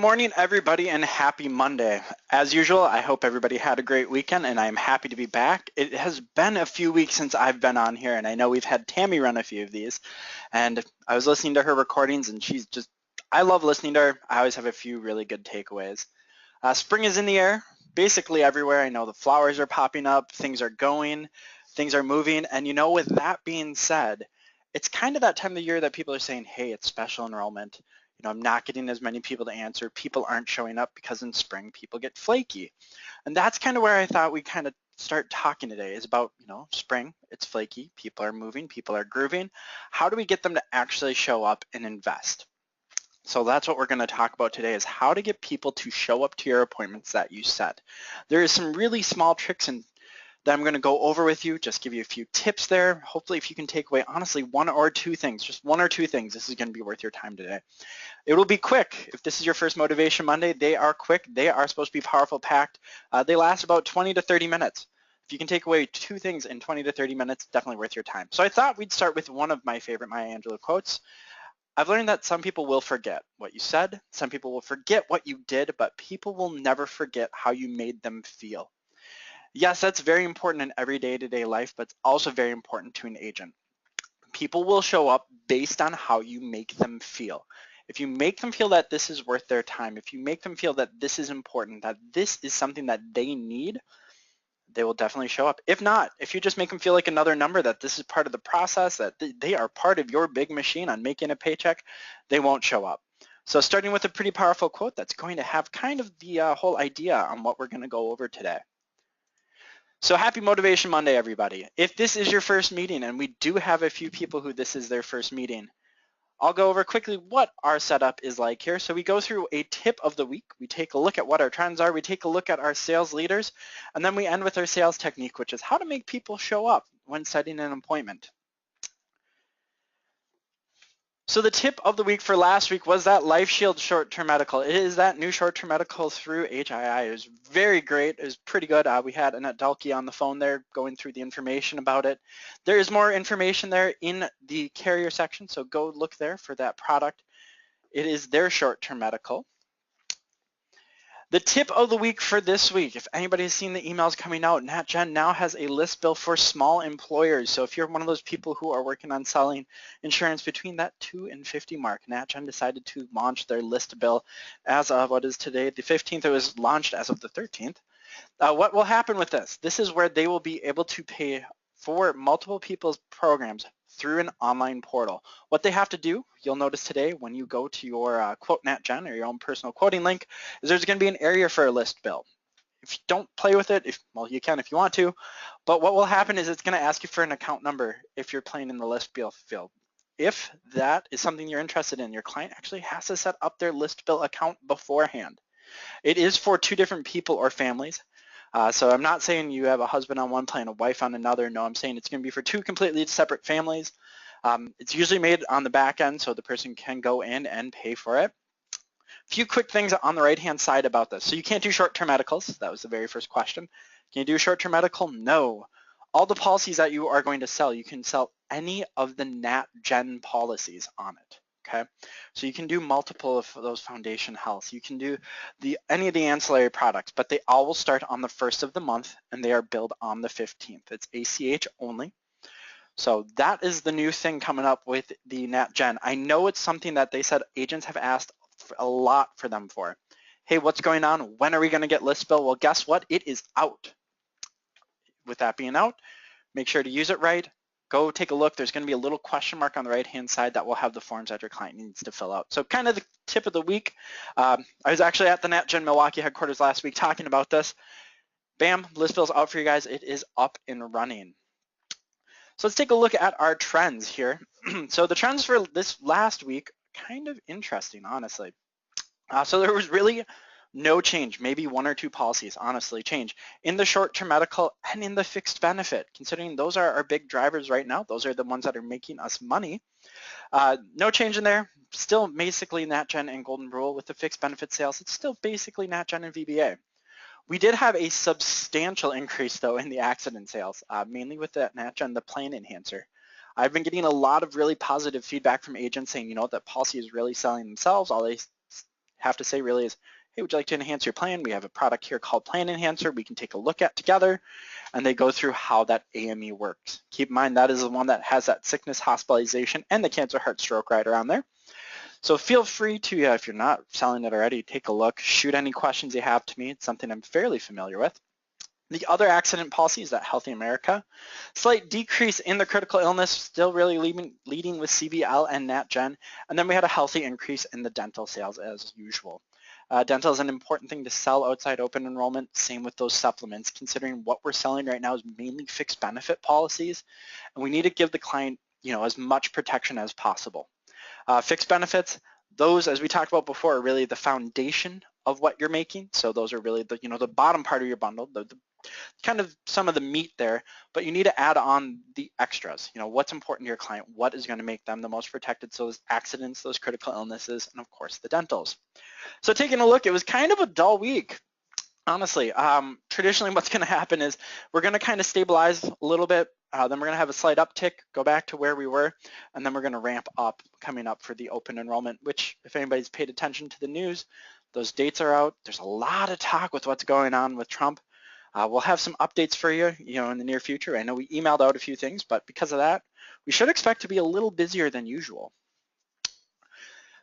morning, everybody, and happy Monday. As usual, I hope everybody had a great weekend, and I'm happy to be back. It has been a few weeks since I've been on here, and I know we've had Tammy run a few of these, and I was listening to her recordings, and I love listening to her. I always have a few really good takeaways. Spring is in the air, basically everywhere. I know the flowers are popping up, things are going, things are moving, and with that being said, it's kind of that time of the year that people are saying, hey, it's special enrollment. I'm not getting as many people to answer. People aren't showing up because in spring people get flaky. And that's kind of where I thought we kind of start talking today is about, spring, it's flaky, people are moving, people are grooving. How do we get them to actually show up and invest? So that's what we're going to talk about today is how to get people to show up to your appointments that you set. There is some really small tricks that I'm going to go over with you, just give you a few tips there. Hopefully if you can take away, honestly, one or two things, just one or two things, this is going to be worth your time today. It will be quick. If this is your first Motivation Monday, they are quick. They are supposed to be powerful, packed. They last about 20 to 30 minutes. If you can take away two things in 20 to 30 minutes, definitely worth your time. So I thought we'd start with one of my favorite Maya Angelou quotes. I've learned that some people will forget what you said, some people will forget what you did, but people will never forget how you made them feel. Yes, that's very important in every day-to-day life, but it's also very important to an agent. People will show up based on how you make them feel. If you make them feel that this is worth their time, if you make them feel that this is important, that this is something that they need, they will definitely show up. If not, if you just make them feel like another number, that this is part of the process, that they are part of your big machine on making a paycheck, they won't show up. So starting with a pretty powerful quote that's going to have kind of the whole idea on what we're going to go over today. So happy Motivation Monday, everybody. If this is your first meeting, and we do have a few people who this is their first meeting, I'll go over quickly what our setup is like here. So we go through a tip of the week. We take a look at what our trends are. We take a look at our sales leaders, and then we end with our sales technique, which is how to make people show up when setting an appointment. So the tip of the week for last week was that LifeShield short-term medical. It is that new short-term medical through HII. It was very great. It was pretty good. We had Annette Dalkey on the phone there going through the information about it. There is more information there in the carrier section, so go look there for that product. It is their short-term medical. The tip of the week for this week, if anybody has seen the emails coming out, NatGen now has a list bill for small employers. So if you're one of those people who are working on selling insurance between that 2 and 50 mark, NatGen decided to launch their list bill as of what is today, the 15th. It was launched as of the 13th. What will happen with this? This is where they will be able to pay for multiple people's programs through an online portal. What they have to do, you'll notice today when you go to your Quote NatGen or your own personal quoting link, is there's going to be an area for a list bill. If you don't play with it, well, you can if you want to, but what will happen is it's going to ask you for an account number if you're playing in the list bill field. If that is something you're interested in, your client actually has to set up their list bill account beforehand. It is for two different people or families. So I'm not saying you have a husband on one plan, a wife on another. No, I'm saying it's going to be for two completely separate families. It's usually made on the back end so the person can go in and pay for it. A few quick things on the right-hand side about this. So you can't do short-term medicals. That was the very first question. Can you do short-term medical? No. All the policies that you are going to sell, you can sell any of the NatGen policies on it. Okay, so you can do multiple of those foundation health. You can do any of the ancillary products, but they all will start on the 1st of the month and they are billed on the 15th. It's ACH only. So that is the new thing coming up with the NatGen. I know it's something that they said agents have asked a lot for them for. Hey, what's going on? When are we going to get list bill? Well, guess what? It is out. With that being out, make sure to use it right. Go take a look. There's going to be a little question mark on the right-hand side that will have the forms that your client needs to fill out. So kind of the tip of the week. I was actually at the NatGen Milwaukee headquarters last week talking about this. Bam, list bill's out for you guys. It is up and running. So let's take a look at our trends here. So the trends for this last week, kind of interesting, honestly. So there was really no change, maybe one or two policies, honestly, change in the short-term medical and in the fixed benefit, considering those are our big drivers right now. Those are the ones that are making us money. No change in there. Still basically NatGen and Golden Rule with the fixed benefit sales. It's still basically NatGen and VBA. We did have a substantial increase, though, in the accident sales, mainly with that NatGen, the plan enhancer. I've been getting a lot of really positive feedback from agents saying, that policy is really selling themselves. All they have to say really is, hey, would you like to enhance your plan? We have a product here called Plan Enhancer we can take a look at together, and they go through how that AME works. Keep in mind that is the one that has that sickness, hospitalization, and the cancer, heart, stroke rider on there. So feel free to, if you're not selling it already, take a look, shoot any questions you have to me. It's something I'm fairly familiar with. The other accident policy is that Healthy America. Slight decrease in the critical illness, still really leading with CVL and NatGen. And then we had a healthy increase in the dental sales as usual. Dental is an important thing to sell outside open enrollment. Same with those supplements, considering what we're selling right now is mainly fixed benefit policies. And we need to give the client, as much protection as possible. Fixed benefits, those, as we talked about before, are really the foundation of what you're making. So those are really the, the bottom part of your bundle, the kind of some of the meat there, but you need to add on the extras. What's important to your client, what is going to make them the most protected, so those accidents, those critical illnesses, and of course the dentals. So taking a look, it was kind of a dull week, honestly. Traditionally what's going to happen is we're going to kind of stabilize a little bit, then we're going to have a slight uptick, go back to where we were, and then we're going to ramp up coming up for the open enrollment, which if anybody's paid attention to the news, those dates are out. There's a lot of talk with what's going on with Trump. We'll have some updates for you, in the near future. I know we emailed out a few things, but because of that, we should expect to be a little busier than usual.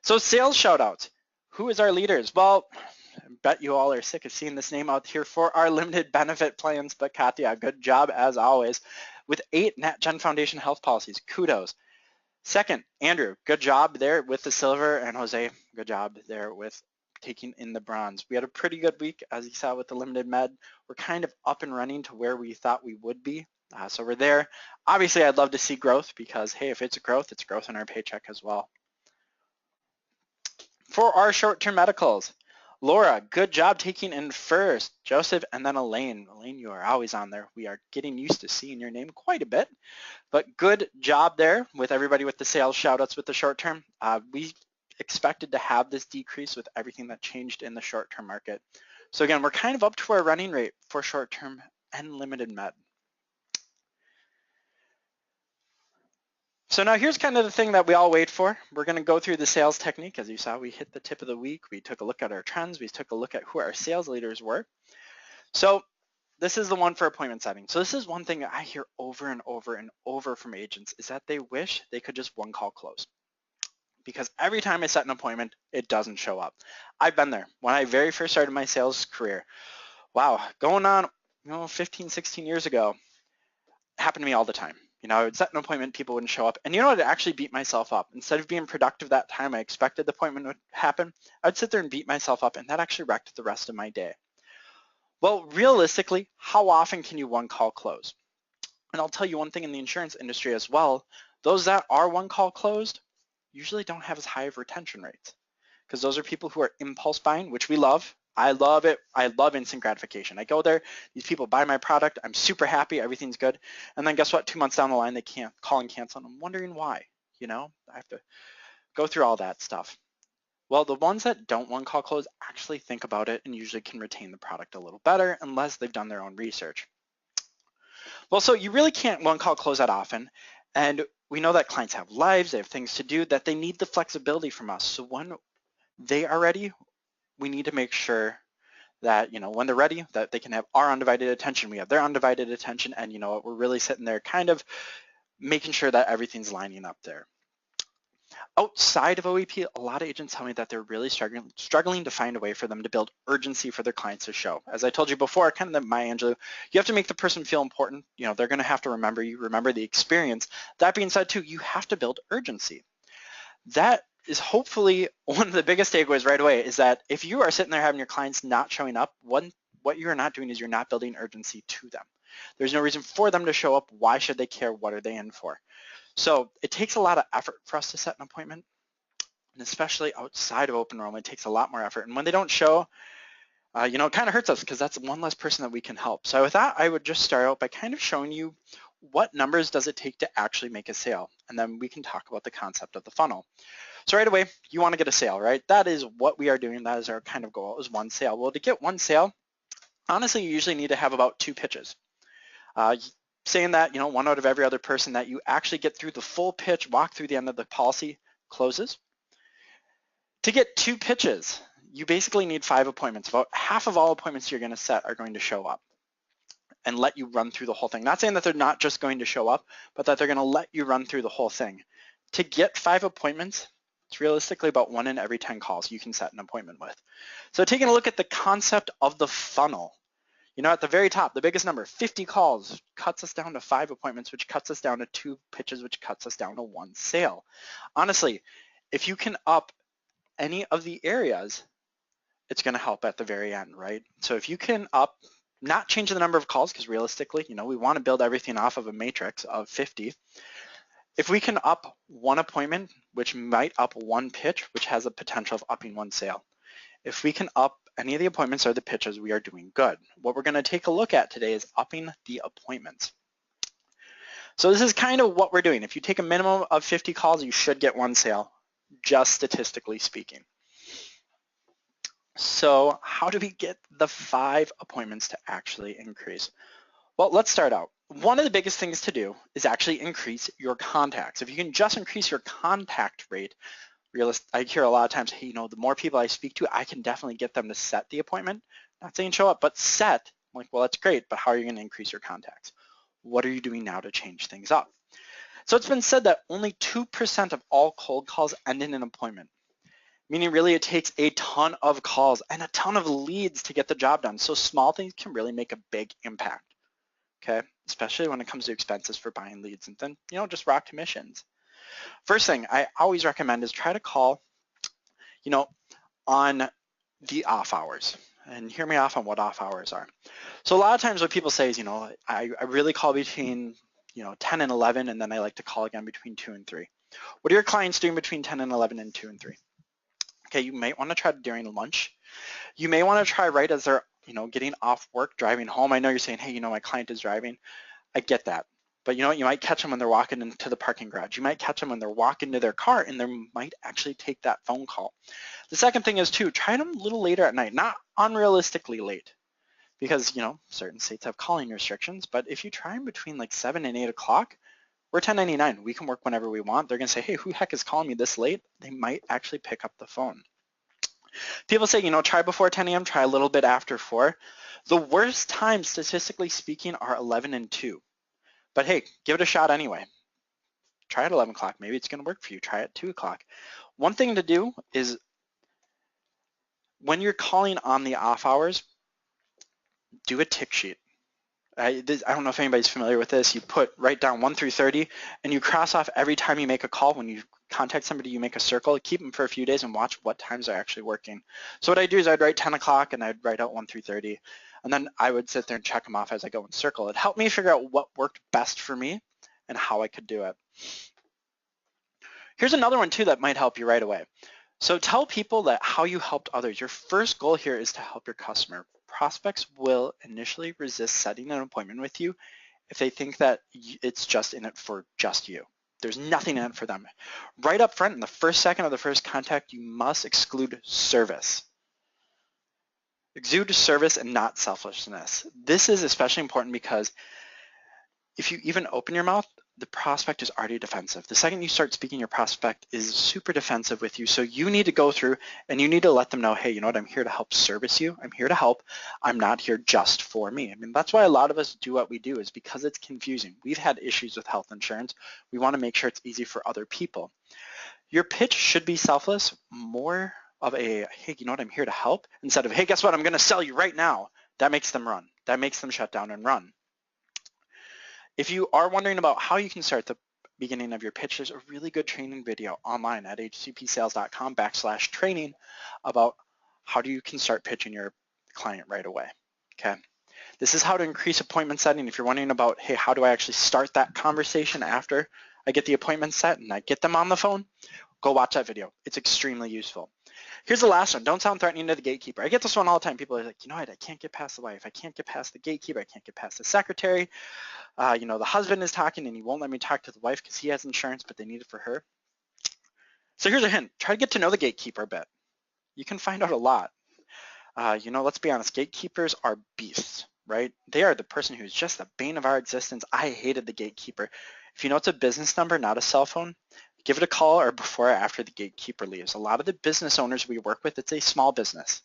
So sales shoutouts. Who is our leaders? Well, I bet you all are sick of seeing this name out here for our limited benefit plans, but Katya, good job as always. With 8 NatGen Foundation health policies, kudos. Second, Andrew, good job there with the silver, and Jose, good job there with taking in the bronze. We had a pretty good week, as you saw with the limited med. We're kind of up and running to where we thought we would be. So we're there. Obviously, I'd love to see growth because, hey, if it's growth in our paycheck as well. For our short-term medicals, Laura, good job taking in first. Joseph, and then Elaine. Elaine, you are always on there. We are getting used to seeing your name quite a bit, but good job there with everybody with the sales shout-outs with the short-term. We expected to have this decrease with everything that changed in the short-term market. So again, we're kind of up to our running rate for short-term and limited med. So now here's kind of the thing that we all wait for. We're going to go through the sales technique. As you saw, we hit the tip of the week. We took a look at our trends. We took a look at who our sales leaders were. So this is the one for appointment setting. So this is one thing that I hear over and over and over from agents is that they wish they could just one call close. Because every time I set an appointment, it doesn't show up. I've been there. When I very first started my sales career, wow, going on 15, 16 years ago, it happened to me all the time. I would set an appointment, people wouldn't show up. And I'd actually beat myself up. Instead of being productive that time, I expected the appointment would happen. I'd sit there and beat myself up, and that actually wrecked the rest of my day. Well, realistically, how often can you one call close? And I'll tell you one thing in the insurance industry as well, those that are one call closed usually don't have as high of retention rates because those are people who are impulse buying, which we love. I love it. I love instant gratification. I go there, these people buy my product, I'm super happy, everything's good. And then guess what? 2 months down the line, they can't call and cancel, and I'm wondering why, I have to go through all that stuff. Well, the ones that don't one call close actually think about it and usually can retain the product a little better unless they've done their own research. Well, so you really can't one call close that often. And we know that clients have lives, they have things to do, that they need the flexibility from us. So when they are ready, we need to make sure that, when they're ready, that they can have our undivided attention, we have their undivided attention, and we're really sitting there kind of making sure that everything's lining up there. Outside of OEP, a lot of agents tell me that they're really struggling to find a way for them to build urgency for their clients to show. As I told you before, kind of the Maya Angelou, you have to make the person feel important. They're going to have to remember you, remember the experience. That being said, too, you have to build urgency. That is hopefully one of the biggest takeaways right away is that if you are sitting there having your clients not showing up, what you're not doing is you're not building urgency to them. There's no reason for them to show up. Why should they care? What are they in for? So it takes a lot of effort for us to set an appointment, and especially outside of open enrollment, it takes a lot more effort. And when they don't show, it kind of hurts us because that's one less person that we can help. So with that, I would just start out by kind of showing you what numbers does it take to actually make a sale, and then we can talk about the concept of the funnel. So right away, you want to get a sale, right? That is what we are doing. That is our kind of goal, is one sale. Well, to get one sale, honestly, you usually need to have about 2 pitches. Saying that, one out of every other person that you actually get through the full pitch, walk through the end of the policy, closes. To get 2 pitches, you basically need 5 appointments. About half of all appointments you're going to set are going to show up and let you run through the whole thing. Not saying that they're not just going to show up, but that they're going to let you run through the whole thing. To get 5 appointments, it's realistically about 1 in every 10 calls you can set an appointment with. So taking a look at the concept of the funnel, at the very top, the biggest number, 50 calls, cuts us down to 5 appointments, which cuts us down to 2 pitches, which cuts us down to 1 sale. Honestly, if you can up any of the areas, it's going to help at the very end, right? So if you can not change the number of calls, because realistically, we want to build everything off of a matrix of 50. If we can up 1 appointment, which might up 1 pitch, which has a potential of upping 1 sale. If we can up any of the appointments or the pitches, we are doing good. What we're going to take a look at today is upping the appointments. So this is kind of what we're doing. If you take a minimum of 50 calls, you should get 1 sale, just statistically speaking. So how do we get the 5 appointments to actually increase? Well, let's start out. One of the biggest things to do is actually increase your contacts. If you can just increase your contact rate, I hear a lot of times, hey, the more people I speak to, I can definitely get them to set the appointment. Not saying show up, but set. I'm like, well, that's great, but how are you going to increase your contacts? What are you doing now to change things up? So it's been said that only 2% of all cold calls end in an appointment, meaning really it takes a ton of calls and a ton of leads to get the job done. So small things can really make a big impact, okay? Especially when it comes to expenses for buying leads and then, just raw commissions. First thing I always recommend is try to call, on the off hours. And hear me off on what off hours are. So a lot of times what people say is, I really call between, 10 and 11, and then I like to call again between 2 and 3. What are your clients doing between 10 and 11 and 2 and 3? Okay, you might want to try during lunch. You may want to try right as they're, getting off work, driving home. I know you're saying, hey, my client is driving. I get that. But you might catch them when they're walking into the parking garage. You might catch them when they're walking to their car, and they might actually take that phone call. The second thing is too, try them a little later at night, not unrealistically late, because certain states have calling restrictions. But if you try them between like 7 and 8 o'clock, we're 1099. We can work whenever we want. They're gonna say, hey, who the heck is calling me this late? They might actually pick up the phone. People say, try before 10 a.m., try a little bit after 4. The worst times, statistically speaking, are 11 and 2. But hey, give it a shot anyway. Try at 11 o'clock. Maybe it's going to work for you. Try at 2 o'clock. One thing to do is when you're calling on the off hours, do a tick sheet. I don't know if anybody's familiar with this. You write down 1 through 30, and you cross off every time you make a call. When you contact somebody, you make a circle, keep them for a few days, and watch what times are actually working. So what I do is I'd write 10 o'clock, and I'd write out 1 through 30. And then I would sit there and check them off as I go in circle. It helped me figure out what worked best for me and how I could do it. Here's another one too that might help you right away. So tell people that how you helped others. Your first goal here is to help your customer. Prospects will initially resist setting an appointment with you if they think that it's just in it for just you. There's nothing in it for them. Right up front, in the first second of the first contact, you must exclude service. Exude service and not selfishness. This is especially important because if you even open your mouth, the prospect is already defensive. The second you start speaking, your prospect is super defensive with you. So you need to go through and you need to let them know, hey, I'm here to help service you. I'm here to help. I'm not here just for me. That's why a lot of us do what we do, is because it's confusing. We've had issues with health insurance. We want to make sure it's easy for other people. Your pitch should be selfless, more of a, hey, I'm here to help, instead of, hey, guess what, I'm going to sell you right now. That makes them run. That makes them shut down and run. If you are wondering about how you can start the beginning of your pitch, there's a really good training video online at ahcpsales.com/training about how you can start pitching your client right away, okay? This is how to increase appointment setting. If you're wondering about, hey, how do I actually start that conversation after I get the appointment set and I get them on the phone, go watch that video. It's extremely useful. Here's the last one. Don't sound threatening to the gatekeeper. I get this one all the time. People are like, I can't get past the wife. I can't get past the gatekeeper. I can't get past the secretary. The husband is talking and he won't let me talk to the wife because he has insurance, but they need it for her. So here's a hint. Try to get to know the gatekeeper a bit. You can find out a lot. Let's be honest. Gatekeepers are beasts, right? They are the person who's just the bane of our existence. I hated the gatekeeper. If you know it's a business number, not a cell phone, Give it a call or before or after the gatekeeper leaves. A lot of the business owners we work with, it's a small business,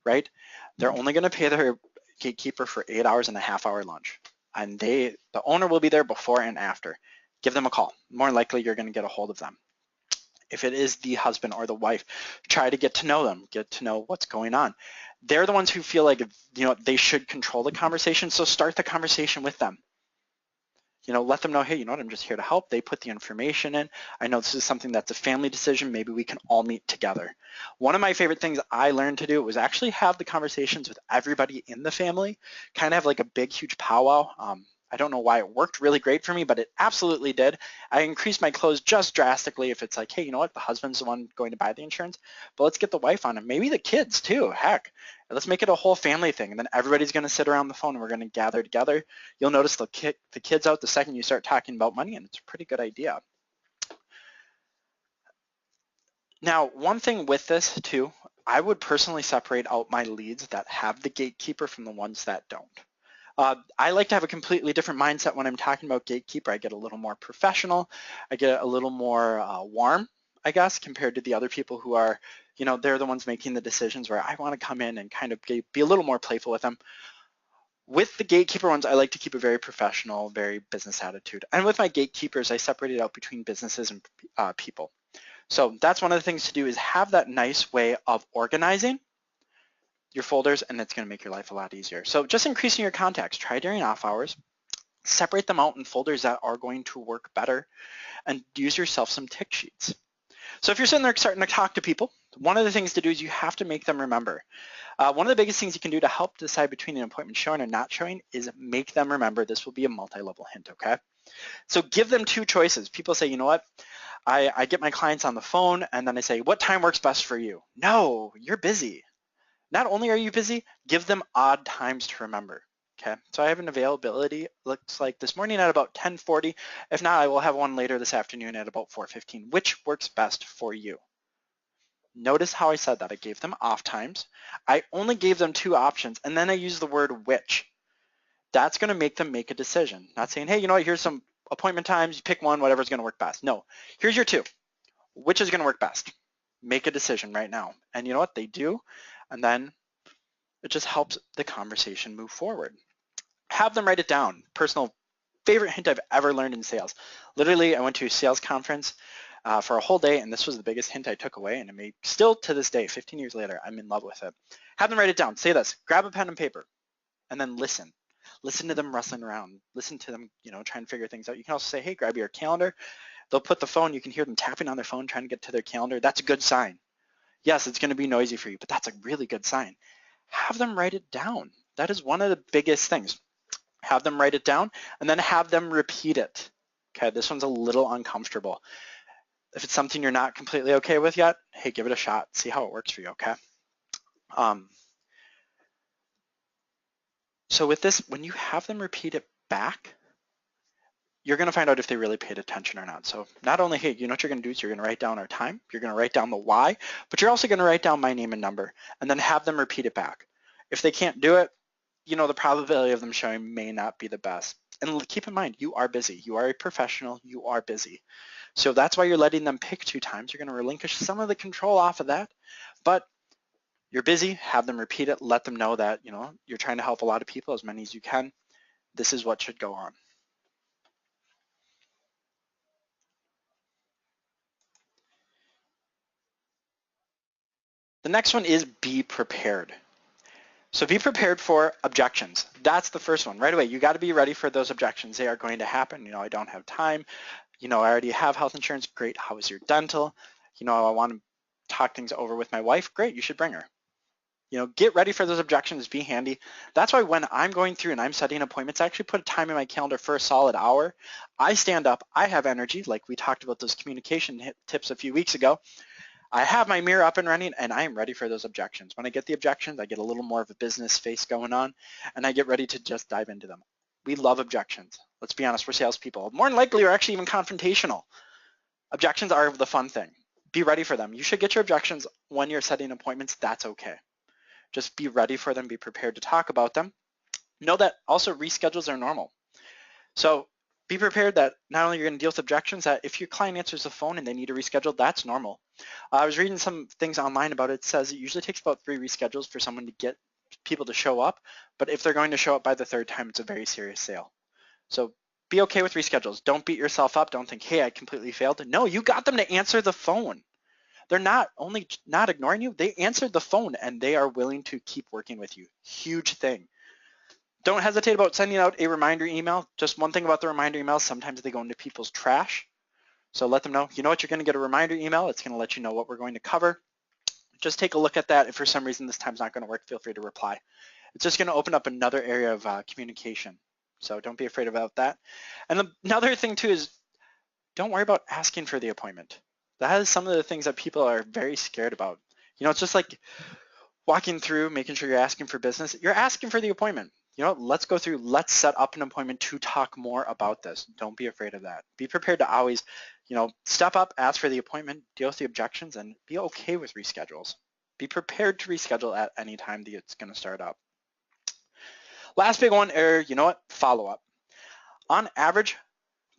right? They're only going to pay their gatekeeper for 8 hours and a half-hour lunch. And the owner will be there before and after. Give them a call. More likely you're going to get a hold of them. If it is the husband or the wife, try to get to know them, get to know what's going on. They're the ones who feel like, they should control the conversation, so start the conversation with them. Let them know, hey, I'm just here to help. They put the information in. I know this is something that's a family decision. Maybe we can all meet together. One of my favorite things I learned to do was actually have the conversations with everybody in the family, kind of have like a big, huge powwow. I don't know why it worked really great for me, but it absolutely did. I increased my close just drastically if it's like, hey, the husband's the one going to buy the insurance, but let's get the wife on it. Maybe the kids too, heck. Let's make it a whole family thing, and then everybody's going to sit around the phone and we're going to gather together. You'll notice they'll kick the kids out the second you start talking about money, and it's a pretty good idea. Now, one thing with this too, I would personally separate out my leads that have the gatekeeper from the ones that don't. I like to have a completely different mindset when I'm talking about gatekeeper. I get a little more professional. I get a little more warm, I guess, compared to the other people who are, they're the ones making the decisions where I want to come in and kind of be a little more playful with them. With the gatekeeper ones, I like to keep a very professional, very business attitude. And with my gatekeepers, I separate it out between businesses and people. So that's one of the things to do is have that nice way of organizing your folders, and it's going to make your life a lot easier. So just increasing your contacts. Try during off hours. Separate them out in folders that are going to work better, and use yourself some tick sheets. So if you're sitting there starting to talk to people, one of the things to do is you have to make them remember. One of the biggest things you can do to help decide between an appointment showing and not showing is make them remember. This will be a multi-level hint, okay? So give them two choices. People say, you know what? I get my clients on the phone and then I say, what time works best for you? No, you're busy. Not only are you busy, give them odd times to remember. Okay, so I have an availability, looks like this morning at about 10:40. If not, I will have one later this afternoon at about 4:15. Which works best for you? Notice how I said that. I gave them off times. I only gave them two options, and then I used the word which. That's going to make them make a decision. Not saying, hey, here's some appointment times. You pick one, whatever's going to work best. No, here's your two. Which is going to work best? Make a decision right now. And you know what? They do. And then it just helps the conversation move forward. Have them write it down. Personal favorite hint I've ever learned in sales. Literally, I went to a sales conference for a whole day, and this was the biggest hint I took away, and it may still to this day, 15 years later, I'm in love with it. Have them write it down. Say this. Grab a pen and paper, and then listen. Listen to them rustling around. Listen to them, trying to figure things out. You can also say, hey, grab your calendar. They'll put the phone. You can hear them tapping on their phone, trying to get to their calendar. That's a good sign. Yes, it's going to be noisy for you, but that's a really good sign. Have them write it down. That is one of the biggest things. Have them write it down and then have them repeat it. Okay, this one's a little uncomfortable. If it's something you're not completely okay with yet, hey, give it a shot. See how it works for you, okay? So with this, when you have them repeat it back, you're going to find out if they really paid attention or not. So not only, hey, you know what you're going to do is you're going to write down our time, you're going to write down the why, but you're also going to write down my name and number and then have them repeat it back. If they can't do it, the probability of them showing may not be the best. And keep in mind, you are busy. You are a professional. You are busy. So that's why you're letting them pick two times. You're going to relinquish some of the control off of that, but you're busy. Have them repeat it. Let them know that, you're trying to help a lot of people, as many as you can. This is what should go on. The next one is be prepared. So be prepared for objections. That's the first one. Right away, you got to be ready for those objections. They are going to happen. I don't have time. I already have health insurance. Great. How is your dental? I want to talk things over with my wife. Great. You should bring her. Get ready for those objections. Be handy. That's why when I'm going through and I'm setting appointments, I actually put a time in my calendar for a solid hour. I stand up. I have energy, like we talked about those communication tips a few weeks ago. I have my mirror up and running, and I am ready for those objections. When I get the objections, I get a little more of a business face going on, and I get ready to just dive into them. We love objections. Let's be honest, we're salespeople. More than likely, we're actually even confrontational. Objections are the fun thing. Be ready for them. You should get your objections when you're setting appointments. That's okay. Just be ready for them. Be prepared to talk about them. Know that also reschedules are normal. So be prepared that not only you're going to deal with objections, that if your client answers the phone and they need to reschedule, that's normal. I was reading some things online about it. It says it usually takes about 3 reschedules for someone to get people to show up, but if they're going to show up by the 3rd time, it's a very serious sale. So be okay with reschedules. Don't beat yourself up. Don't think, hey, I completely failed. No, you got them to answer the phone. They're not only not ignoring you, they answered the phone and they are willing to keep working with you. Huge thing. Don't hesitate about sending out a reminder email. Just one thing about the reminder emails, sometimes they go into people's trash. So let them know, you know what, you're going to get a reminder email. It's going to let you know what we're going to cover. Just take a look at that. If for some reason this time's not going to work, feel free to reply. It's just going to open up another area of communication. So don't be afraid about that. And another thing too is don't worry about asking for the appointment. That is some of the things that people are very scared about. You know, it's just like walking through, making sure you're asking for business. You're asking for the appointment. You know, let's go through, let's set up an appointment to talk more about this. Don't be afraid of that. Be prepared to always, you know, step up, ask for the appointment, deal with the objections, and be okay with reschedules. Be prepared to reschedule at any time that it's going to start up. Last big one, you know what? Follow up. On average,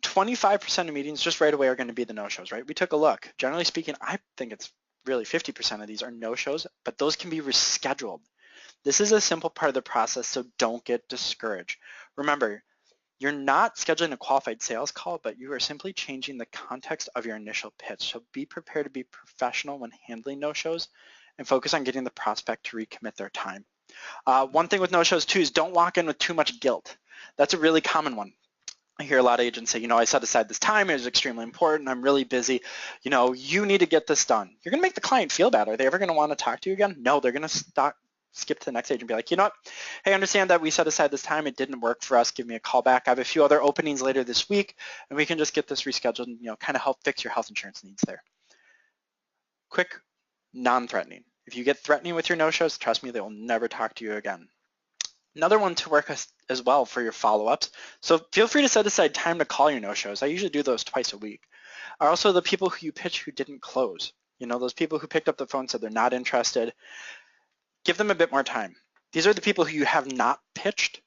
25% of meetings just right away are going to be the no-shows, right? We took a look. Generally speaking, I think it's really 50% of these are no-shows, but those can be rescheduled. This is a simple part of the process, so don't get discouraged. Remember, you're not scheduling a qualified sales call, but you are simply changing the context of your initial pitch. So be prepared to be professional when handling no-shows and focus on getting the prospect to recommit their time. One thing with no-shows too is don't walk in with too much guilt. That's a really common one. I hear a lot of agents say, you know, I set aside this time, it was extremely important, I'm really busy, you know, you need to get this done. You're going to make the client feel bad. Are they ever going to want to talk to you again? No, they're going to skip to the next stage and be like, you know what, hey, I understand that we set aside this time, it didn't work for us, give me a call back. I have a few other openings later this week, and we can just get this rescheduled and, you know, kind of help fix your health insurance needs there. Quick, non-threatening. If you get threatening with your no-shows, trust me, they will never talk to you again. Another one to work as well for your follow-ups. So feel free to set aside time to call your no-shows. I usually do those twice a week. Are also the people who you pitch who didn't close. You know, those people who picked up the phone, said they're not interested. Give them a bit more time. These are the people who you have not pitched.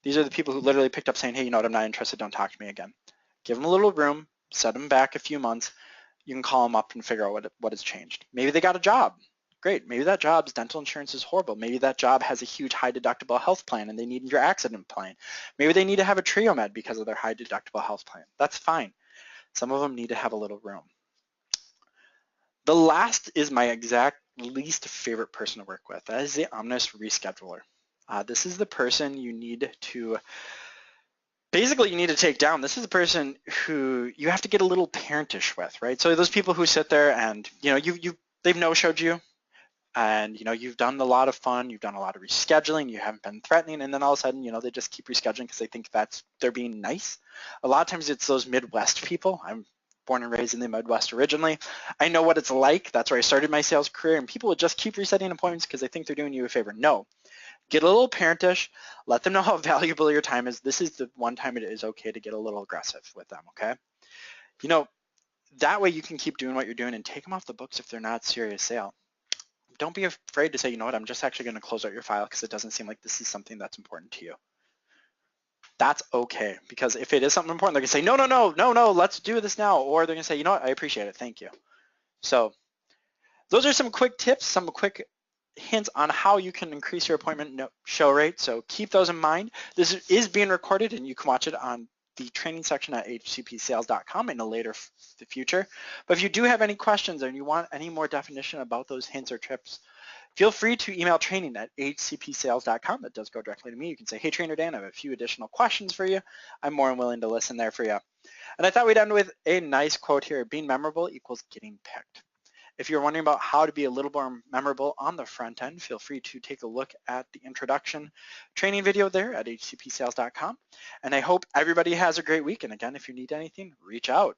These are the people who literally picked up saying, hey, you know what, I'm not interested, don't talk to me again. Give them a little room, set them back a few months. You can call them up and figure out what has changed. Maybe they got a job. Great, maybe that job's dental insurance is horrible. Maybe that job has a huge high deductible health plan and they need your accident plan. Maybe they need to have a trio med because of their high deductible health plan. That's fine. Some of them need to have a little room. The last is my exact least favorite person to work with. That is the ominous rescheduler. This is the person you need to, basically you need to take down. This is the person who you have to get a little parentish with, right? So those people who sit there and, you know, they've no-showed you, and you know you've done a lot of fun, you've done a lot of rescheduling, you haven't been threatening, and then all of a sudden, you know, they just keep rescheduling because they think they're being nice. A lot of times it's those Midwest people. I'm born and raised in the Midwest originally. I know what it's like. That's where I started my sales career, and people would just keep resetting appointments because they think they're doing you a favor. No, get a little parentish, let them know how valuable your time is. This is the one time it is okay to get a little aggressive with them, okay? You know, that way you can keep doing what you're doing and take them off the books if they're not serious sale. Don't be afraid to say, you know what, I'm just actually going to close out your file because it doesn't seem like this is something that's important to you. That's okay, because if it is something important, they're going to say, no, let's do this now. Or they're going to say, you know what, I appreciate it, thank you. So those are some quick tips, some quick hints on how you can increase your appointment show rate. So keep those in mind. This is being recorded and you can watch it on the training section at ahcpsales.com in a later future. But if you do have any questions and you want any more definition about those hints or tips, feel free to email training at ahcpsales.com. That does go directly to me. You can say, hey, Trainer Dan, I have a few additional questions for you. I'm more than willing to listen there for you. And I thought we'd end with a nice quote here. Being memorable equals getting picked. If you're wondering about how to be a little more memorable on the front end, feel free to take a look at the introduction training video there at ahcpsales.com. And I hope everybody has a great week. And again, if you need anything, reach out.